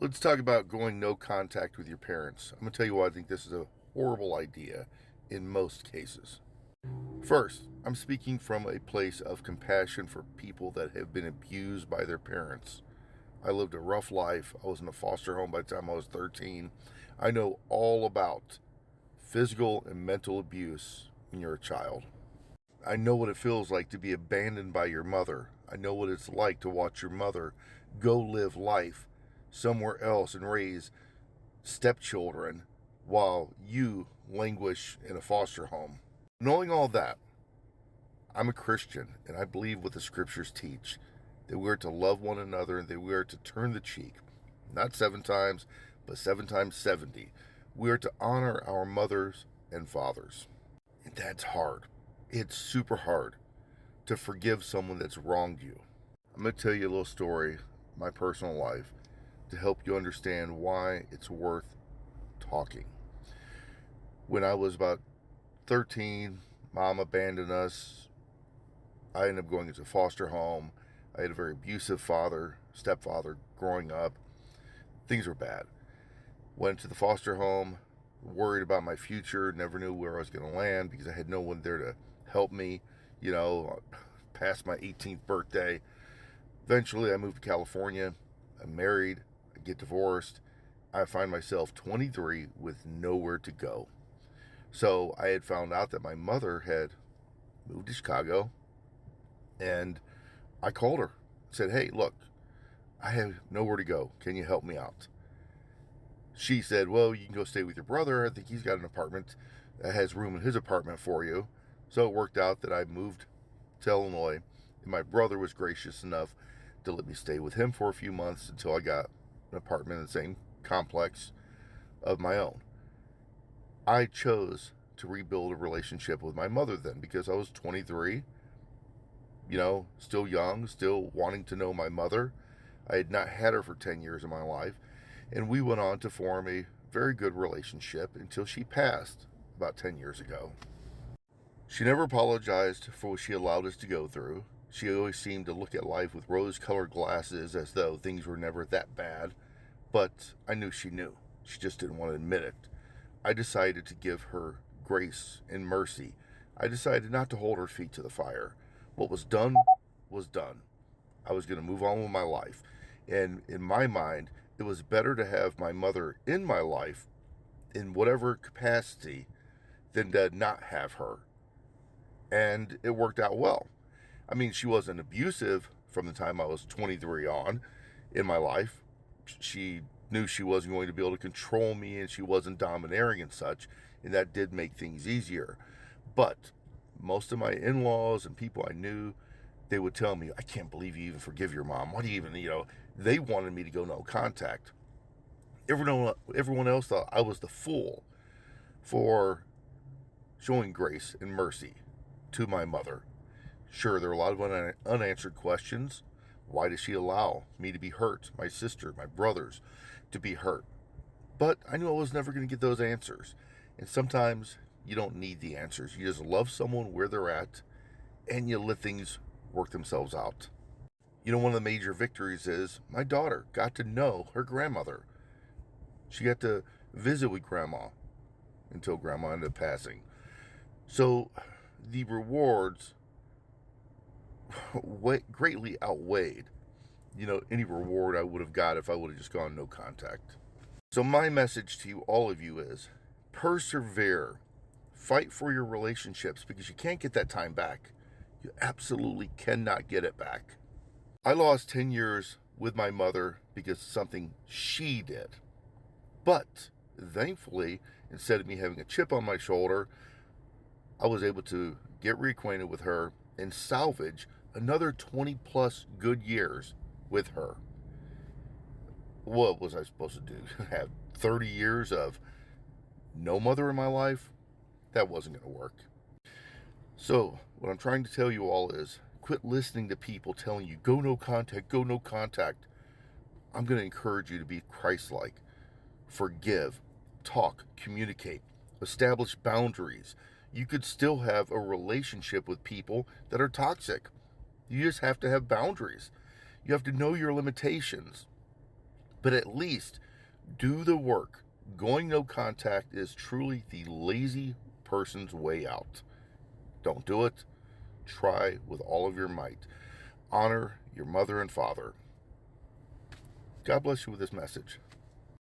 Let's talk about going no contact with your parents. I'm going to tell you why I think this is a horrible idea in most cases. First, I'm speaking from a place of compassion for people that have been abused by their parents. I lived a rough life. I was in a foster home by the time I was 13. I know all about physical and mental abuse when you're a child. I know what it feels like to be abandoned by your mother. I know what it's like to watch your mother go live life somewhere else and raise stepchildren while you languish in a foster home. Knowing all that, I'm a Christian and I believe what the scriptures teach that we're to love one another and that we are to turn the cheek, not 7 times, but 7 times 70. We are to honor our mothers and fathers. And that's hard. It's super hard to forgive someone that's wronged you. I'm going to tell you a little story, my personal life, to help you understand why it's worth talking. When I was about 13, mom abandoned us. I ended up going into a foster home. I had a very abusive stepfather growing up. Things were bad. Went to the foster home, worried about my future, never knew where I was going to land because I had no one there to help me, past my 18th birthday. Eventually, I moved to California. I'm married. I get divorced. I find myself 23 with nowhere to go. So I had found out that my mother had moved to Chicago, and I called her, said, "Hey, look, I have nowhere to go. Can you help me out?" She said, "Well, you can go stay with your brother. I think he's got an apartment that has room in his apartment for you." So it worked out that I moved to Illinois, and my brother was gracious enough to let me stay with him for a few months until I got an apartment in the same complex of my own. I chose to rebuild a relationship with my mother then because I was 23, still young, still wanting to know my mother. I had not had her for 10 years of my life, and we went on to form a very good relationship until she passed about 10 years ago. She never apologized for what she allowed us to go through. She always seemed to look at life with rose-colored glasses as though things were never that bad, but I knew she knew. She just didn't want to admit it. I decided to give her grace and mercy. I decided not to hold her feet to the fire. What was done was done. I was going to move on with my life. And in my mind, it was better to have my mother in my life in whatever capacity than to not have her. And it worked out well. I mean, she wasn't abusive from the time I was 23 on in my life. She knew she wasn't going to be able to control me and she wasn't domineering and such, and that did make things easier. But most of my in-laws and people I knew, they would tell me, "I can't believe you even forgive your mom. Why do you even, they wanted me to go no contact." Everyone else thought I was the fool for showing grace and mercy to my mother. Sure, there are a lot of unanswered questions. Why does she allow me to be hurt, my sister, my brothers to be hurt? But I knew I was never going to get those answers. And sometimes you don't need the answers. You just love someone where they're at and you let things work themselves out. One of the major victories is my daughter got to know her grandmother. She got to visit with grandma until grandma ended up passing. So the rewards greatly outweighed, any reward I would have got if I would have just gone no contact. So my message to you, all of you, is persevere. Fight for your relationships because you can't get that time back. You absolutely cannot get it back. I lost 10 years with my mother because of something she did. But thankfully, instead of me having a chip on my shoulder, I was able to get reacquainted with her and salvage another 20 plus good years with her. What was I supposed to do? Have 30 years of no mother in my life? That wasn't going to work. So, what I'm trying to tell you all is quit listening to people telling you, go no contact, go no contact. I'm going to encourage you to be Christ-like. Forgive, talk, communicate, establish boundaries. You could still have a relationship with people that are toxic. You just have to have boundaries. You have to know your limitations. But at least do the work. Going no contact is truly the lazy person's way out. Don't do it. Try with all of your might. Honor your mother and father. God bless you with this message.